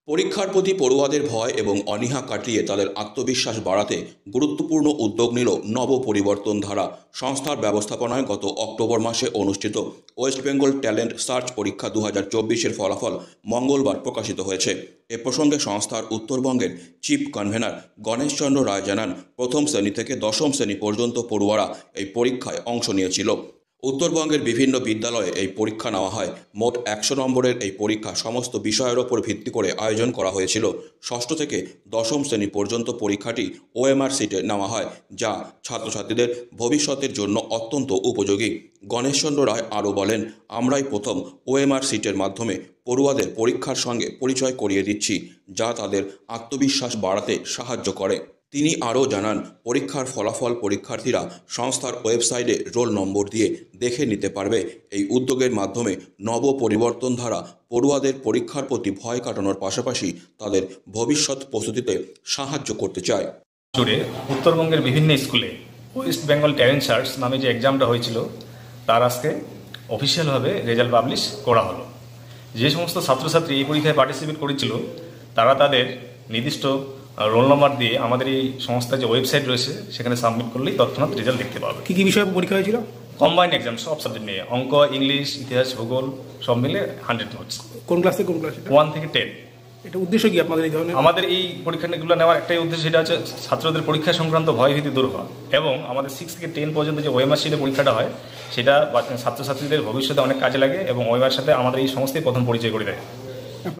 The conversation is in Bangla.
পরীক্ষার প্রতি পড়ুয়াদের ভয় এবং অনীহা কাটিয়ে তাদের আত্মবিশ্বাস বাড়াতে গুরুত্বপূর্ণ উদ্যোগ নিল নব পরিবর্তন ধারা সংস্থার ব্যবস্থাপনায় গত অক্টোবর মাসে অনুষ্ঠিত ওয়েস্ট বেঙ্গল ট্যালেন্ট সার্চ পরীক্ষা 2024-এর ফলাফল মঙ্গলবার প্রকাশিত হয়েছে। এ প্রসঙ্গে সংস্থার উত্তরবঙ্গের চিফ কনভেনার গণেশচন্দ্র রায় জানান, প্রথম শ্রেণী থেকে দশম শ্রেণী পর্যন্ত পড়ুয়ারা এই পরীক্ষায় অংশ নিয়েছিল। উত্তরবঙ্গের বিভিন্ন বিদ্যালয়ে এই পরীক্ষা নেওয়া হয়। মোট 100 নম্বরের এই পরীক্ষা সমস্ত বিষয়ের ওপর ভিত্তি করে আয়োজন করা হয়েছিল। ষষ্ঠ থেকে দশম শ্রেণী পর্যন্ত পরীক্ষাটি ওএমআর সিটে নেওয়া হয়, যা ছাত্রছাত্রীদের ভবিষ্যতের জন্য অত্যন্ত উপযোগী। গণেশচন্দ্র রায় আরও বলেন, আমরাই প্রথম ওএমআর সিটের মাধ্যমে পড়ুয়াদের পরীক্ষার সঙ্গে পরিচয় করিয়ে দিচ্ছি, যা তাদের আত্মবিশ্বাস বাড়াতে সাহায্য করে। তিনি আরও জানান, পরীক্ষার ফলাফল পরীক্ষার্থীরা সংস্থার ওয়েবসাইটে রোল নম্বর দিয়ে দেখে নিতে পারবে। এই উদ্যোগের মাধ্যমে নব পরিবর্তন ধারা পড়ুয়াদের পরীক্ষার প্রতি ভয় কাটানোর পাশাপাশি তাদের ভবিষ্যৎ প্রস্তুতিতে সাহায্য করতে চায়। জুড়ে উত্তরবঙ্গের বিভিন্ন স্কুলে ওয়েস্ট বেঙ্গল ট্যালেন্ট সার্চ নামে যে এক্সামটা হয়েছিল তার আজকে অফিসিয়ালভাবে রেজাল্ট পাবলিশ করা হলো। যে সমস্ত ছাত্রছাত্রী এই পরীক্ষায় পার্টিসিপেট করেছিল তারা তাদের নির্দিষ্ট রোল নম্বর দিয়ে আমাদের এই সংস্থার যে ওয়েবসাইট রয়েছে সেখানে সাবমিট করলেই তৎক্ষণাৎ রেজাল্ট দেখতে পাবে। কী কী বিষয়ে পরীক্ষা হয়েছিল? কম্বাইন এক্সাম, সব সাবজেক্ট নিয়ে, অঙ্ক, ইংলিশ, ইতিহাস, ভূগোল সব মিলে 100 নোটস। কোন ক্লাস থেকে কোন ক্লাস? 1 থেকে 10। এটা উদ্দেশ্য কি আপনাদের এই ধরনের? আমাদের এই পরীক্ষাগুলো নেওয়ার একটাই উদ্দেশ্য, সেটা হচ্ছে ছাত্রদের পরীক্ষা সংক্রান্ত ভয়ভীতি দূর হওয়া, এবং আমাদের 6 থেকে 10 পর্যন্ত যে ওএমআর শিটে পরীক্ষাটা হয় সেটা ছাত্রছাত্রীদের ভবিষ্যতে অনেক কাজে লাগে এবং ওএমআর সাথে আমাদের এই সংস্থায় প্রথম পরিচয় করে দেয়।